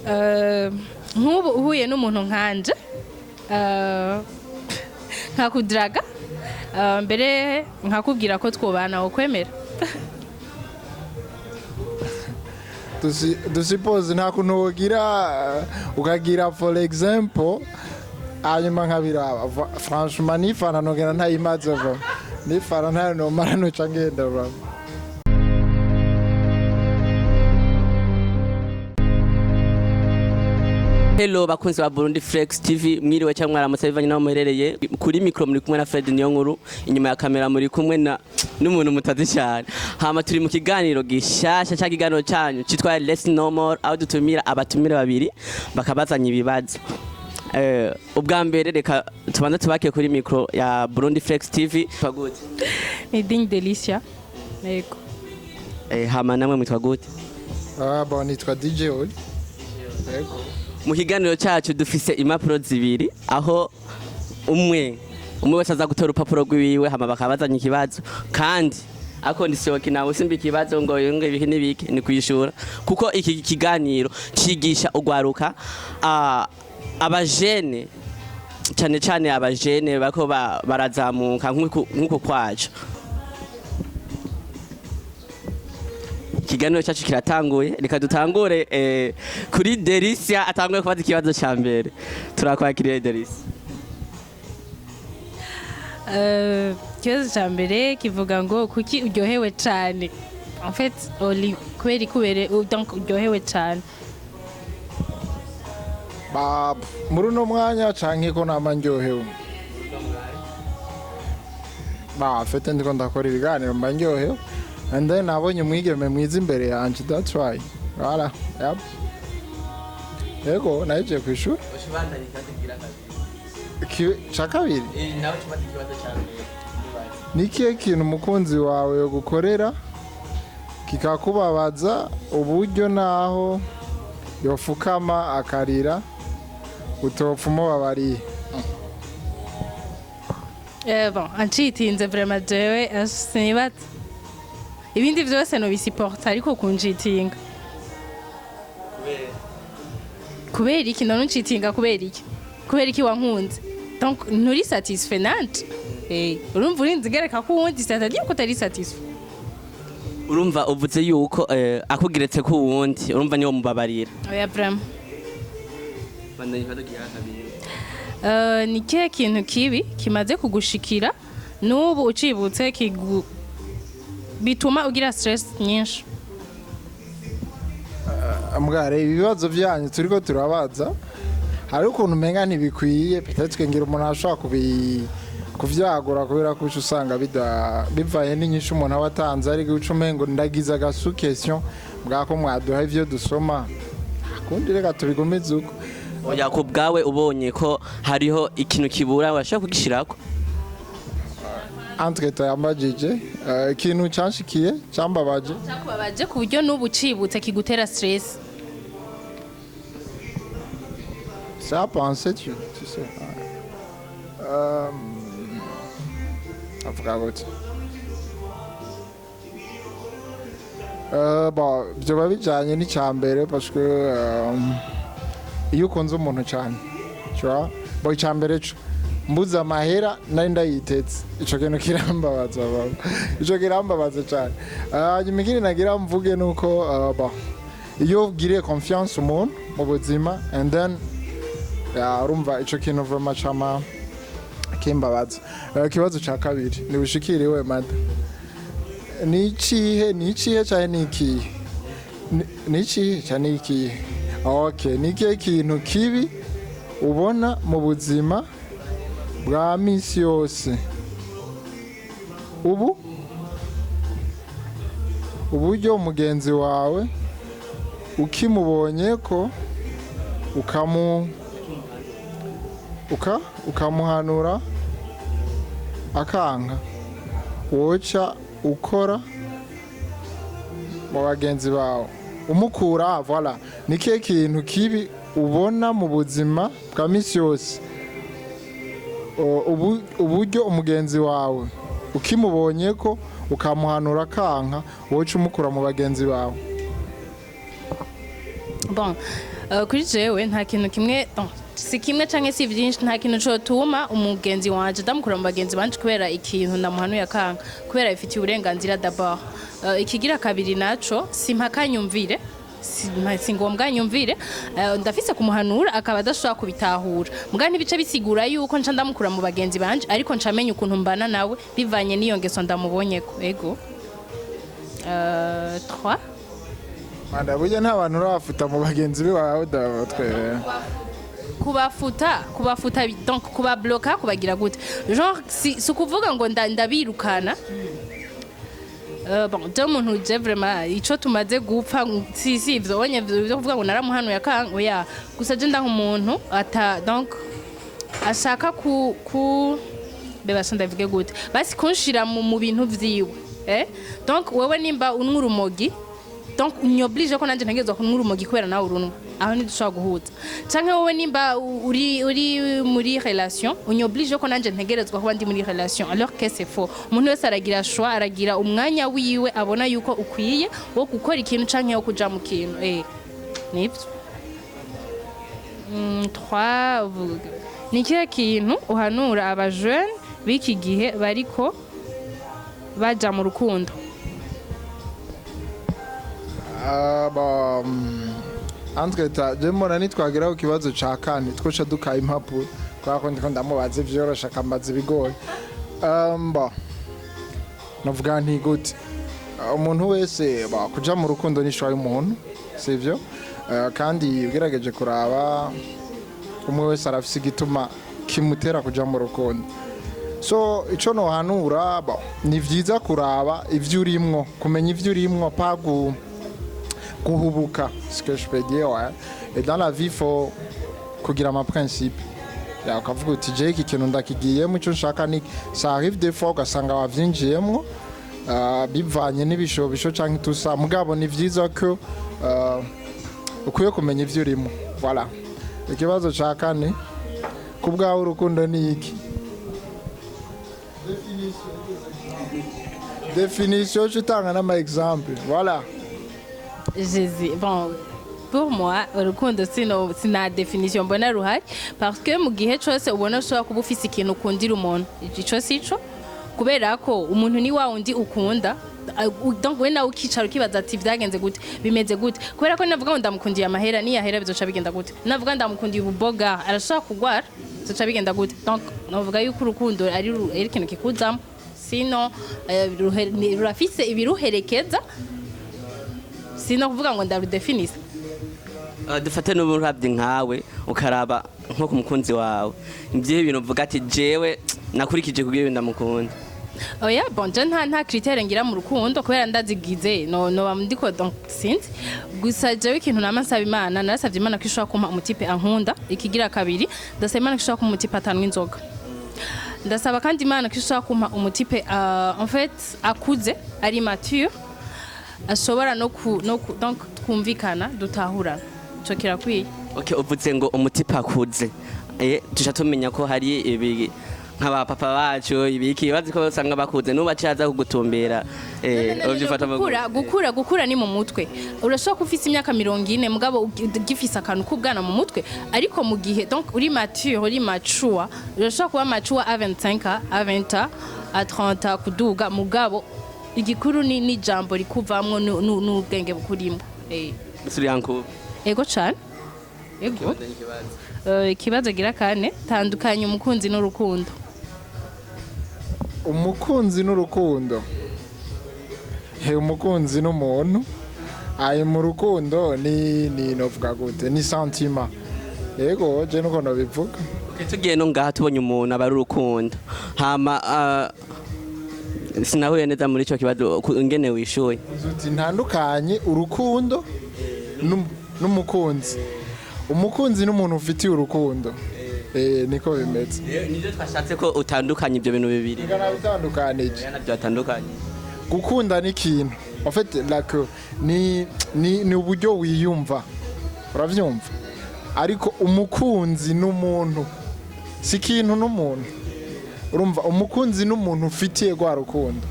nk'ubu uhuye n'umuntu nkanje nkakudraga mbere nkakubwira ko twobana ukwemera dusipoze nta kuntu wogira ukagira for example hanyuma nkabiraba franchement nifana nogera ntayimaze va nifana ntayo nomara no cangenda va. Hello bakunzi ba Burundi Flex TV mwiriwe cyangwa mwaramutse bivanye naho muherereye kuri micro muri kumwe na Fred Niyonkuru inyuma ya kamera muri kumwe na n'umuntu mutazi cyane hama turi mu kiganiro gishasha cya kiganiro cyanyu cyitwa Let's No More aho dutumira abatumire babiri bakabazanya ibibazo ubwa mbere reka tubanze tubake kuri micro ya Burundi Flex TV twagute ni Digne Delicia yego hama namwe mwitwa gute bon nitwa DJ Oli yego. Mu kiganiro cyacu dufise impapuro zibiri aho umwe wese aza gutora urupapuro rwiwe hama bakabazanya ikibazo kandi akondisiyoki nawe simba ikibazo ngo yonge ibiki n'ibiki ni kwishura kuko iki kiganiro cigisha ugwaruka abajene cyane abajene bako barazamuka nkuko kwaje. Kiganiro cyacu kiratanguye reka dutangure kuri Delicia atanguye kubaza ikibazo cya mbere turakwakiriye Delicia. Ikibazo cya mbere kivuga ngo kuki uryohewe cyane en fait Oli kubera donc uryohewe cyane muri uno mwanya canke ko nama ndyohewe fete ndiko ndakora ibiganiro mba ndyohewe and then nabonye mwigeme mwiza imbere yanje that's why voilà yep yego naje kwishura ushibanda nikagira kabiri chakabiri nawe tubaza ikibazo cyane nikiye kintu umukunzi wawe yo gukorera kikakubabaza uburyo naho yofukama akarira utopfumo babariye bon anchitinze vraiment jewe sinibat ibindi byose no bisiporta ariko kunjitinga kubera iki none uncitinga kubera iki wankunze donc nturi satisfaisante urumva urinzi gereka ko wundi c'est-à-dire ko utari satisfait urumva uvuze yuko akugiretse ko wundi urumva niyo mubabarira oya vraiment bandanye badagira kabiri ni kihe kintu kibi kimaze kugushikira n'ubu ucibutse bituma ugira stress nyinshi amugare ibibazo byanyu turiko turabaza hari ukuntu umenga ntibikwiye peut-être ngira umuntu ashaka kuvyagura kubera ko usanga bivaye n'inyishu umuntu abatanze ari guca umengo ndagiza agasu question bwako mwaduha ivyo dusoma kundi reka tubigomeze uko oya ko bwawe ubonye ko hariho ikintu kibura washaka kugishirako entre yambajije ikintu cyanshikiye cyambabaje ku buryo n'ubu cibutse kigutera stress ça pensé tu sais avuga gute bon byo bijanye n'icyambere parce que iyo ukunze umuntu cyane tu vois bon icyambere cyo mbuza amahera nari ndayitetse ico kintu kirambabaza cyane hanyuma ikindi nagira mvuge nuko iyo ugiriye confiance umuntu mu buzima and then urumva ico kintu vraiment chama kimbabaza. Ikibazo ca kabiri ni bushikiriwe mada nicihe cyane nicihe cyane iki okay niki kintu kibi ubona mu buzima bwa misi yose uburyo umugenzi wawe ukimubonye ko ukamuhanura akanka woca ukora mu bagenzi bawe umukura voilà niki kintu kibi ubona mu buzima bwa misi yose uburyo umugenzi wawe ukimubonye ko ukamuhanura kanka woca umukura mu bagenzi bawe bon kuri jewe nta kintu kimwe si kimwe canke si vyinshi nta kintu cotuma umugenzi wanje ndamukura mu bagenzi banje kubera ikintu ndamuhanuye akanga kubera bifitiye uburenganzira d'abord ikigira kabiri naco simpakanyumvire si ngombwa nyumvire ndafise kumuhanura akaba adashobora kubitahura mbwa ntibice bisigura yuko nca ndamukura mu bagenzi banje ariko ncamenya ukuntu mbana nawe bivanye n'iyo ngeso ndamubonyeko ego 3 Manda burya nta bantu urabafuta mu bagenzi bawe dabatwe kubafuta donc kubabloka kubagira gute genre si kuvuga ngo ndabirukana bon je muntu je vraiment ico tumaze gupfa si ivyo onye byo kuvuga ngo naramuhanuye akango ya gusa je ndaho umuntu ata donc ashaka ku beba sandavuge gute basi kunshira mu bintu vyiwe donc wewe nimba unwurumogi donc unyoblige ko nanje ntegezwa kunwurumogi kubera nawe urunwa aho ntidushobora guhuza canke wowe nimba uri muri relation unyoblige ko nanje ntegerezwa kuba ndi muri relation alors que c'est faux umuntu wese aragira choix aragira umwanya wiwe abona yuko ukwiye wo gukora ikintu canke wo kuja mu kintu nibyo 3 ni kihe kintu uhanura aba jeune biki gihe bariko baja mu rukundo Antweta jemona nitwageraho kibazo ca kane twoca dukaye impapuro kwako ndiko ndamubaza ivyorosha akambaza ibigoye navuga nti gute umuntu wese kuja mu rukundo n'ishwa y'umuntu sivyo kandi ugerageje kuraba umwe wese arafise igituma kimutera kuja mu rukundo so ico no hanura ni vyiza kuraba ivyo urimwo kumenya ivyo urimwo pagu kuhubuka ce que je peux dire ouais et dans la vie faut kugira ma principe ya ukavuga uti je iki kintu ndakigiyemo ico nshaka ni ça arrive des fois ugasanga wavyinjiyemo bivanye n'ibishobisho canke tusa mugabo ni vyiza ko ukwiye kumenya ivyo urimo voilà ikibazo ca kane kubwaho urukundo ni iki définition utanga n'ama exemple voilà bon pour moi urukundo sina definition mbona ruhari parce que mu gihe cyose ubona ushobora kuba ufise ikintu ukundira umuntu ico sico kubera ko umuntu ni wa undi ukunda donc we nawe ukicara ukibaza ati vyagenze gute bimeze gute kubera ko navuga ngo ndamukundiye amahera ni yahera bizoca bigenda gute navuga ndamukundiye ububoga arashaka kugwara bizoca bigenda gute donc navuga yuko urukundo ari ikintu kikuzamo sino rurafise ibiruherekeza sino kuvuga ngo ndarudefinisa dufate n'uburabye nkawe ukaraba nko ku mukunzi wawe ibyo bintu uvuga ati jewe nakurikije kubyo ndamukunda oya bon je nta critère ngira mu rukundo kubera ndazigize no bamndiko donc sinzi gusa jewe ikintu namasaba Imana narasavye Imana ko ishobora kumpa umutipe ankunda ikigira kabiri ndasaba Imana ko ishobora kumpa umutipe atanwa inzoga ndasaba kandi Imana ko ishobora kumpa umutipe en fait akuze ari mature ashobora donc twumvikana dutahurana cyo kirakwiye okay uvuze ngo umutipe akuze tusha tumenya ko hari ibi nk'aba papa bacu ibiki bazi ko usanga bakuze nubacaza kugutumbera ubyifata gukura ni mu mutwe urashobora kufisa imyaka 40 mugabo gifisa akantu kubwana mu mutwe ariko mu gihe donc uri mature uri mature urashobora kuba mature à 25 à 20 à 30 kuduga mugabo igikuru ni jambo rikuvamwo n'ubwenge bukurimo suri yanku ego cyane ego ikibazo gira kane tandukanye umukunzi n'urukundo umukunzi n'urukundo umukunzi n'umuntu ayi mu rukundo ni novuga gute ni sentiment ego je nuko nabivuga tugiye no ngaha tubonye umuntu aba ari urukundo hama sinahuye neza muri ico kibazo ngene wishuye uti ntandukanye urukundo n'umukunzi umukunzi n'umuntu ufitiye urukundo niko bimeze nivyo twashatse ko utandukanye ibyo bintu bibiri ngana bitandukanije nabyo atandukanye gukunda ni ikintu en fait like ni uburyo wiyumva uravyumva ariko umukunzi n'umuntu si ikintu n'umuntu urumva umukunzi n'umuntu ufitiye gwa rukundo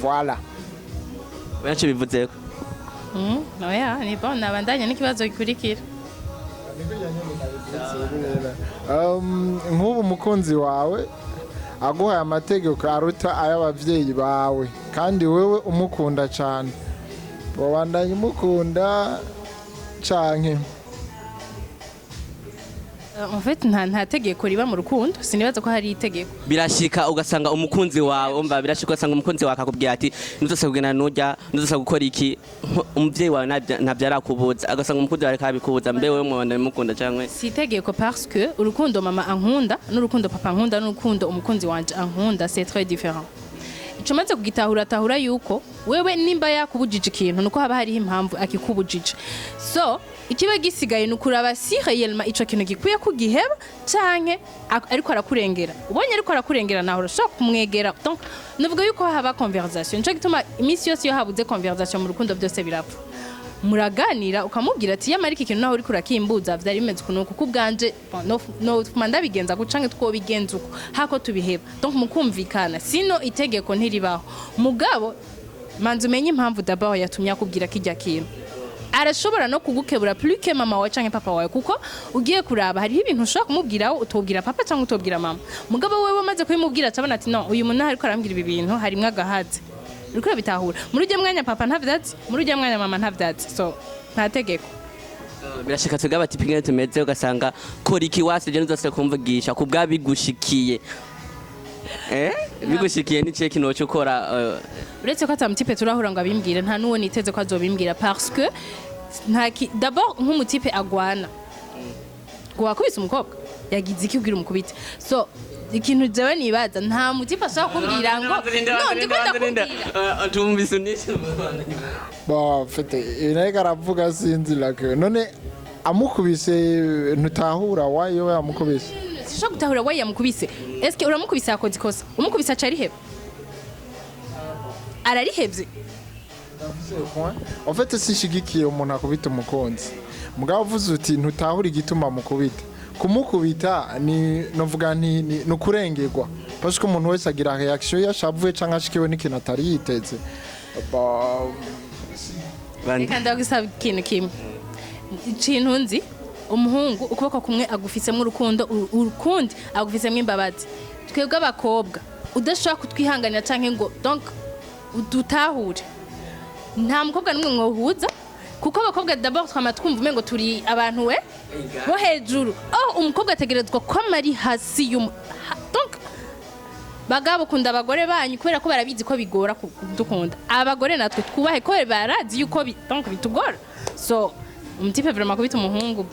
voilà baje bivuzeko oya ni bon nabandanya n'ikibazo gikurikira nk'ubu umukunzi wawe aguhaye amategeko aruta ay'ababyeyi bawe kandi wewe umukunda cyane wabandanya umukunda canke En fait nta tegeko riba mu rukundo sinibaza ko hari itegeko birashika ugasanga umukunzi wawe umva birashika ugasanga umukunzi wawe akakubwira ati ntuzose kugenda nujya ntuzose gukora iki umuvyeyi wawe ntabyo arakubuza agasanga umukunzi wawe kabikubuza mbe wewe mwabandanya mukunda canke si itegeko parce que urukundo mama ankunda n'urukundo papa ankunda n'urukundo umukunzi wanje ankunda c'est très différent ico maze kugitahura tahura yuko wewe nimba yakubujije ikintu nuko haba hariho impamvu akikubujije so ikiba gisigaye nukuraba si réellement ico kintu gikwiye kugiheba canke ariko arakurengera ubonye ariko arakurengera naho urashaka kumwegera donc nuvuga yuko haba conversation nico gituma imisi yose yo habuze conversation mu rukundo byose birapfa muraganira ukamubwira ati yamara iki kintu naho uri kurakimbuza vyari bimeze kunuko kubwanje no mandabigenza gucanke twobigenza uko hako tubiheba donc mukumvikana sino itegeko ntiribaho mugabo manzi umenye impamvu d'abord yatumye akubwira kijya kintu arashobora no kugukebura plus que mama wawe canke papa wawe kuko ugiye kuraba hariho ibintu ushobora kumubwiraho utobwira papa canke utobwira mama mugabo wewe maze kubimubwira atabona ati no uyu muntu ariko arambwira ibi bintu harimwe agahaze uriko bitahura muri ujya mwanya papa ntavyatsi muri ujya mwanya mama ntavyatsi so nta tegeko birashika tugaba ati pingene tumeze ugasanga kora iki wase je nuzose kumvugisha kubwa bigushikiye bigushikiye ni cyo kintu cyo ukora uretse ko atamutipe turahura ngo abimbwire nta nuwo niteze ko azobimbwira parce que d'abord nk'umutipe agwana ngo wakubise umukobwa yagize iki ubwira umukubite so ikintu jewe nibaza nta mutipe ashaka kumbwira ngo no ndikunda kumbwira tumvise nisho ba fete ineka aravuga sinzi lake none amukubise ntutahura wayo yamukubise sisho gutahura wayo yamukubise est-ce que uramukubise yakoze ikosa umukubise acari hebe ararihebye en fait sishigikiye umuntu akubita umukunzi mugabo uvuze uti ntutahura igituma mukubita kumukubita ni novuga nti nukurengerwa parce que umuntu wese agira reaction yashavuye canke ashikiwe n'ikintu atari yiteze reka ndagusaba ikintu kimwe ikintu nzi umuhungu ukuboko kumwe agufisemo urukundo urukundi agufisemo imbabazi twebwe abakobwa udashaka kutwihanganira canke ngo donc udutahure nta mukobwa n'umwe mwohuza kuko abakobwa d'abord twama twumva umengo turi abantu we bo hejuru umukobwa ategerezwa ko amari hasi donc bagabo kunda abagore banyu kubera ko barabizi ko bigora kudukunda abagore natwe twubahe ko barazi yuko donc bitugora so umutipe vraiment kubita umuhungu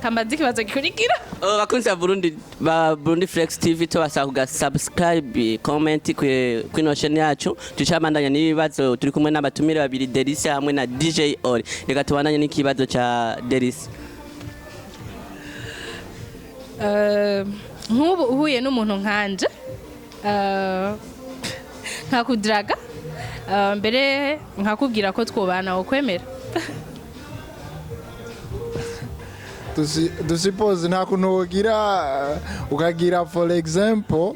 kamaze kibazo gikurikira bakunzi ba Burundi Flex TV tubasaba kuga subscribe comment kwino channel yacu tucabandanya n'ibibazo turi kumwe n'abatumire babiri Delicia hamwe na DJ Oli reka tubandanye n'ikibazo ca Delicia nk'ubu uhuye n'umuntu nkanje nkakudraga mbere nkakubwira ko twobana wo kwemera dusipoze nta kuntu wogira ukagira for example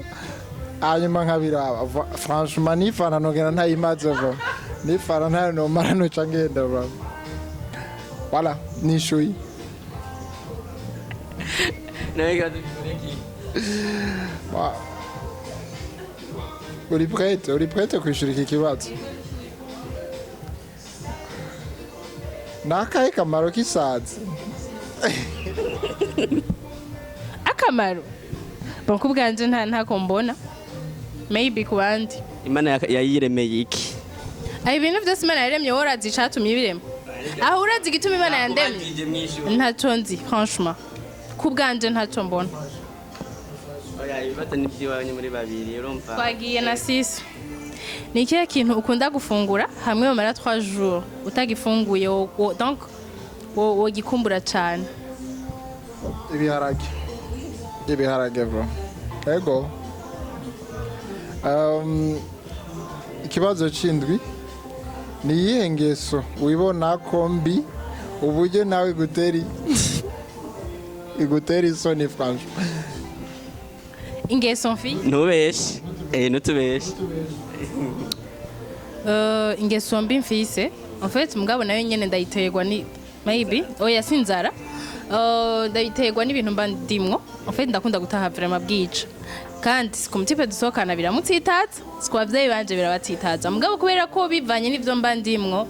hanyuma nkabiraba franchement nifana nogera ntayimaze va nifana ntayo nomara no cangenda va voilà nishuyi uri prête kwishura iki kibazo nakahe kamaro k'isazi akamaro bonko bwanje ntako mbona maybe kubandi Imana yayiremeye iki ibintu byose Imana yaremye worazi icatumye ibirema aho urazi igituma Imana yandemye ntaco nzi franchement kubwanje ntaco mbona ibibazo n'iby'iwanyu muri babiri urumva twagiye na sisi ni ikihe kintu ukunda gufungura hamwe bamara 3 jours utagifunguye donc wogikumbura cyane ibiharage bro ego ikibazo c'indwi ni iyihe ngeso wibona ko mbi uburyo nawe igutera isoni franchement ingeso mfi ntubeshe ntutubeshe ingeso mbi mfise en fait mugabo nayo nyene ndayiterwa ni maybe oya sinzara ndabiterwa n'ibintu mba ndimwo en fait ndakunda gutaha vraiment bwica kandi ku mutipe dusohokana biramutsitaza ku bavyeyi banje birabatsitaza mugabo kubera ko bivanye n'ivyo mba ndimwo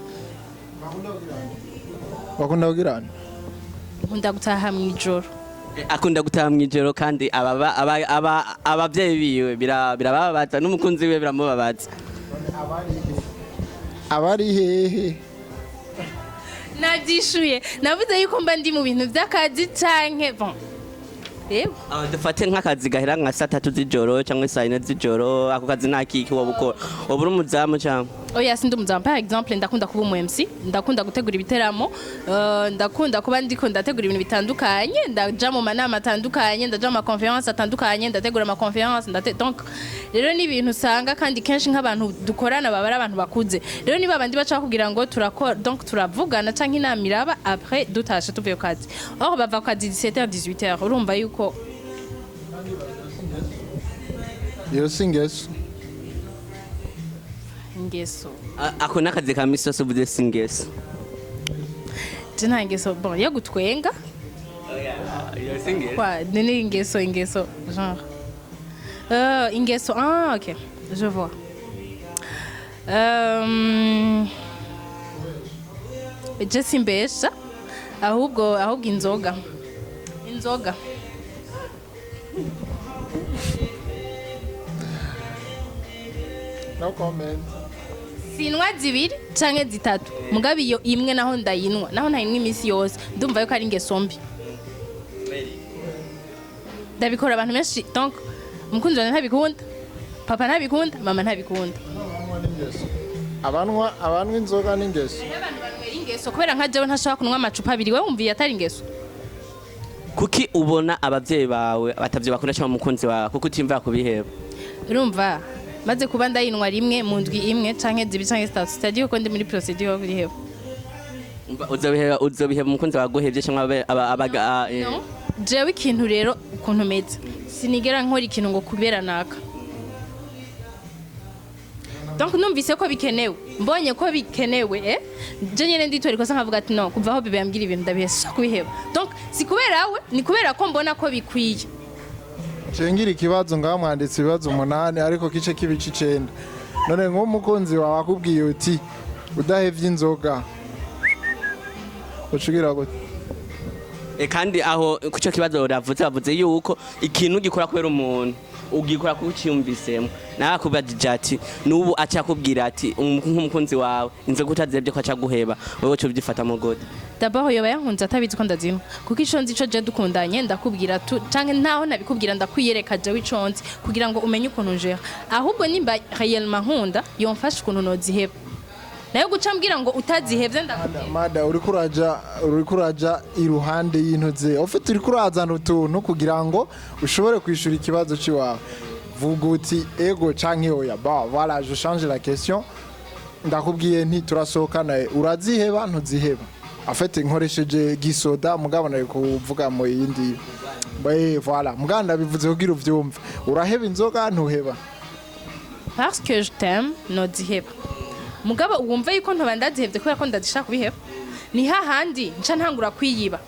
bakunda kugirana nkunda gutaha mw'ijoro akunda gutaha mw'ijoro kandi abavyeyi biwe birababaza n'umukunzi we biramubabaza abari hehe nabyishuye navuze yuko mba ndi mu bintu by'akazi canke bon rero dufate nk'akazi gahera nka 3 z'ijoro cyangwa 4 z'ijoro ako kazi nakiki wowe ukora wowe uri umuzamu cyangwa oya sindi umuzamu par exemple ndakunda kuba umu MC ndakunda gutegura ibiteramo ndakunda kuba ndiko ndategura ibintu bitandukanye ndaja mu manama atandukanye ndaja mu conference atandukanye ndategura ama conference donc rero ni ibintu usanga kandi kenshi nk'abantu dukorana baba ari abantu bakuze rero niba abandi baca kugira ngo turakora donc turavugana canke inama iraba après dutashe tuvuye ku kazi aho bava ku kazi 17h 18h urumva yuko iyo singeso ingeso ako nakazi ka misi yose uvuze singeso je nta ingeso bon yo gutwenga iyo singeso quoi nini ingeso genre ingeso ok je vois je simbesha ahubwo inzoga no comment sinwa zibiri canke zitatu mugabe iyo imwe naho ndayinwa naho ntayinwa imisi yose ndumva yuko ari ingeso mbi ndabikora abantu benshi donc umukunzi wanjye ntabikunda papa ntabikunda mama ntabikunda abanwa inzoga n'ingeso abantu banywera ingeso kubera nka jewe ntashobora kunywa amacupa abiri we wumviye atari ingeso kuki ubona abavyeyi bawe batavyo bakunda cyangwa umukunzi wawe kuko utimva kubiheba urumva maze kuba ndayinwa rimwe mu ndwi imwe canke zibiri canke zitatu sitadiyo ko ndi muri procedure yo kubiheba uzobiheba umukunzi wawe aguhevye cyangwa abaga no jewe ikintu rero ukuntu meze sinigera nkora ikintu ngo kubera naka donc numvise ko bikenewe mbonye ko bikenewe je nyene nditora ikosa nkavuga ati no kuva aho bibe yambwira ibintu ndabihesha kubiheba donc si kubera we ni kubera ko mbona ko bikwiye cengira ikibazo ngamwanditse ibibazo 8 ariko kice kibici 9 none nk'umukunzi wawe akubwiye uti udahevye inzoga ucugira gute kandi aho kuco kibazo bavuze yuko ikintu gikora kubera umuntu ugikora kucyumvisemo nawe akubajije ati nubu acyakubwira ati nk'umukunzi wawe inzoga utazebye ko acaguheba wowe cyo byifata mu gode d'abord yoba yankunze atabizi ko ndazima kuko ico nzi ico je dukundanye ndakubwira tu canke ntaho nabikubwira ndakwiyereka je wiconzi kugira ngo umenye ukuntu njera ahubwo nimba réellement nkunda yomfasha ukuntu noziheba nayo guca mbwira ngo utazihevye ndakubwira mada uri kuraja iruhande y'intoze ufite uri kurazana utuntu kugira ngo ushobore kwishura ikibazo ciwawe vuga uti ego canke oya ba voilà je change la question ndakubwiye nti turasohokana uraziheba ntuziheba afite nkoresheje gisoda mugabo nayo kuvuga mu yindi voilà muganda bivuze kugira uvyumve uraheba inzoga ntuheba parce que je t'aime noziheba mugabo wumva yuko ntoba ndazihevye kubera ko ndazishaka kubiheba ni hahandi nca ntangura kwiyiba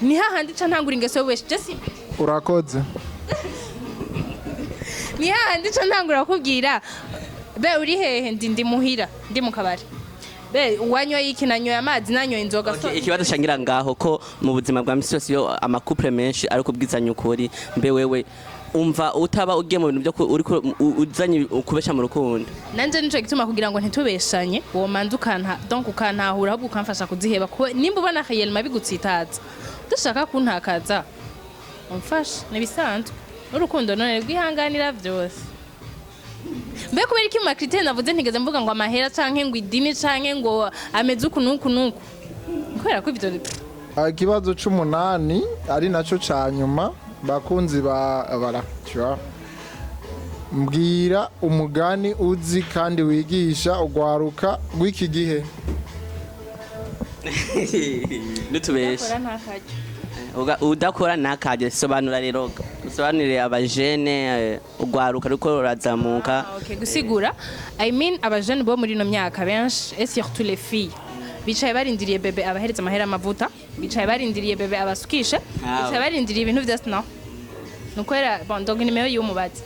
ni hahandi nca ntangura ingeso wese je simbi urakoze ni hahandi nca ntangura kubwira be uri hehe ndi muhira ndi mu kabari be wanyoye iki nanyoye amazi nanyoye inzoga ikibazo shangira ngaho ko mu buzima bwa misi yose yo amakupure menshi ari kubwizanya ukuri mbe wewe umva utaba ugiye mu bintu byo uriko uzanye ukubesha mu rukundo nanje nico gituma kugira ngo ntitubeshanye uwo manzi donc ukantahura ahubwo ukamfasha kuziheba ko nimba ubona réellement bigutsitaza dushaka kuntakaza umfasha nibisanzwe urukundo none rwihanganira byose mbe kubera iki mu critère navuze ntigeze mvuga ngo amahera canke ngo idini canke ngo ameze uku nuku kubera ko ivyo ikibazo c'8 ari naco ca nyuma bakunzi barakira mbwira umugani uzi kandi wigisha ugwaruka gw'iki gihe nutubesha udakora nakaje sobanura rero usobanurire abajene ugwaruka ruko rurazamuka okay gusigura I mean abajene bo muri no myaka benshi et surtout les filles bicaye barindiriye bebe abahereza amahera amavuta bicaye barindiriye bebe abasukishe bicaye barindiriye ibintu byose no nukwera bondoga nimero y'umubazi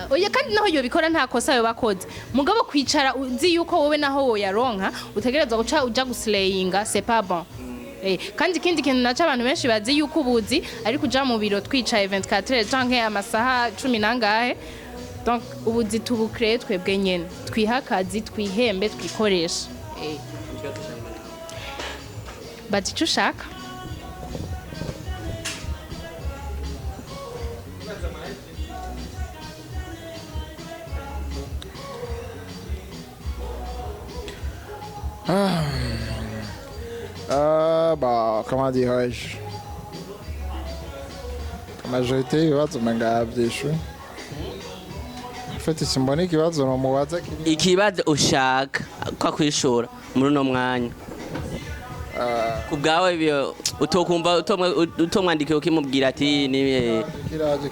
oya kandi naho yo bikora nta kosa yo bakoze mugabo kwicara uzi yuko wowe naho woyaronka utegerezwa guca uja guslayinga c'est pas bon kandi ikindi kintu naca abantu benshi bazi yuko ubuzi ari kuja mu biro twicaye 24 heures canke amasaha 10 nangahe donc ubuzi tubukreye twebwe nyene twiha akazi twihembe twikoresha bati icyo ushaka Bah, comment dirais-je? La majorité y'ibibazo umenga byishuye. En fait, simbona ikibazo no mubaza ikibazo ushaka kwa kwishura muri no mwanya kubgawe byo utokumva utomwandike ukimubwira ati ni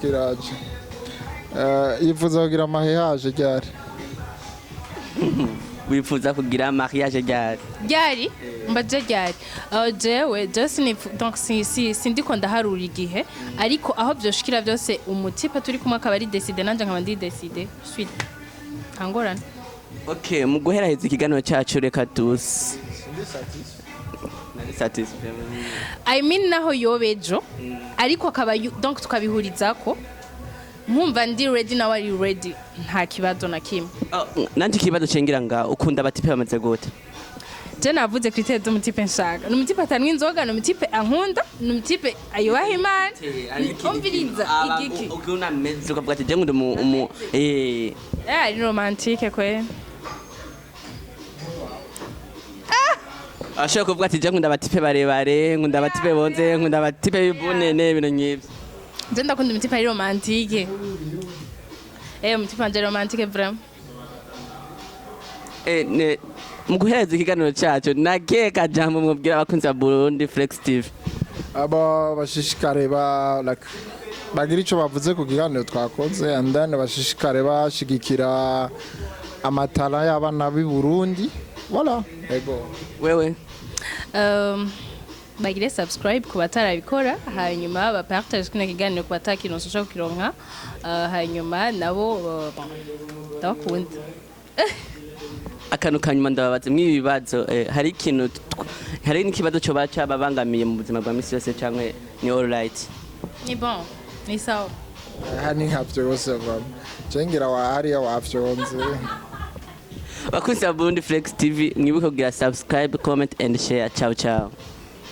kiraje yifuza kugira amahehaje ryari wifuza kugira mariage ryari mbaje ryari jewe just donc sindiko ndaharura igihe ariko aho byoshikira byose umutipa turi kumwe akaba ari décider nanje nkaba ndi décider suite angorana okay mu guheraheza ikiganiro cyacu reka tusi I mean naho yobejo ariko akaba donc tukabihurizako nkumva ndi ready nawe ari ready nta kibazo na kimwe nanje kibazo cengira nga ukunda abatipe bamaze gute je navuze critère z'umutipe nshaka n'umutipe atanwa inzoga n'umutipe ankunda n'umutipe ayubaha imana umviriza igiki ukuna meze ukavuga ati je ngundi mu ari romantique kwe ashaka kuvuga ati je ngunda abatipe barebare ngunda abatipe bonze ngunda abatipe bibunene ibintu nk'ibyo je ndakunda umutipe ari romantique umutipe anje romantique vraiment ne muguhereza ikiganiro cyacu nakeka jambo mubwira abakunzi ba Burundi Flex TV aba bashishikare bagira ico bavuze ku kiganiro twakoze and then bashishikare bashigikira amatara y'abana b'i Burundi voilà ego wewe bagire subscribe ku batarabikora hanyuma ba partage kino kiganiro ku batakironsa kukironka hanyuma nabo ndabakunda akantu kanyuma ndababaze mwibibazo hari ikintu hari n'ikibazo cyo baca babangamiye mu buzima bwa misi yose cyangwa ni all right ni bon ni sawa hani havyo bose baba cengira wa hariya wafyonze bakunzi ba Burundi Flex TV mwibuke kugira subscribe comment and share ciao ciao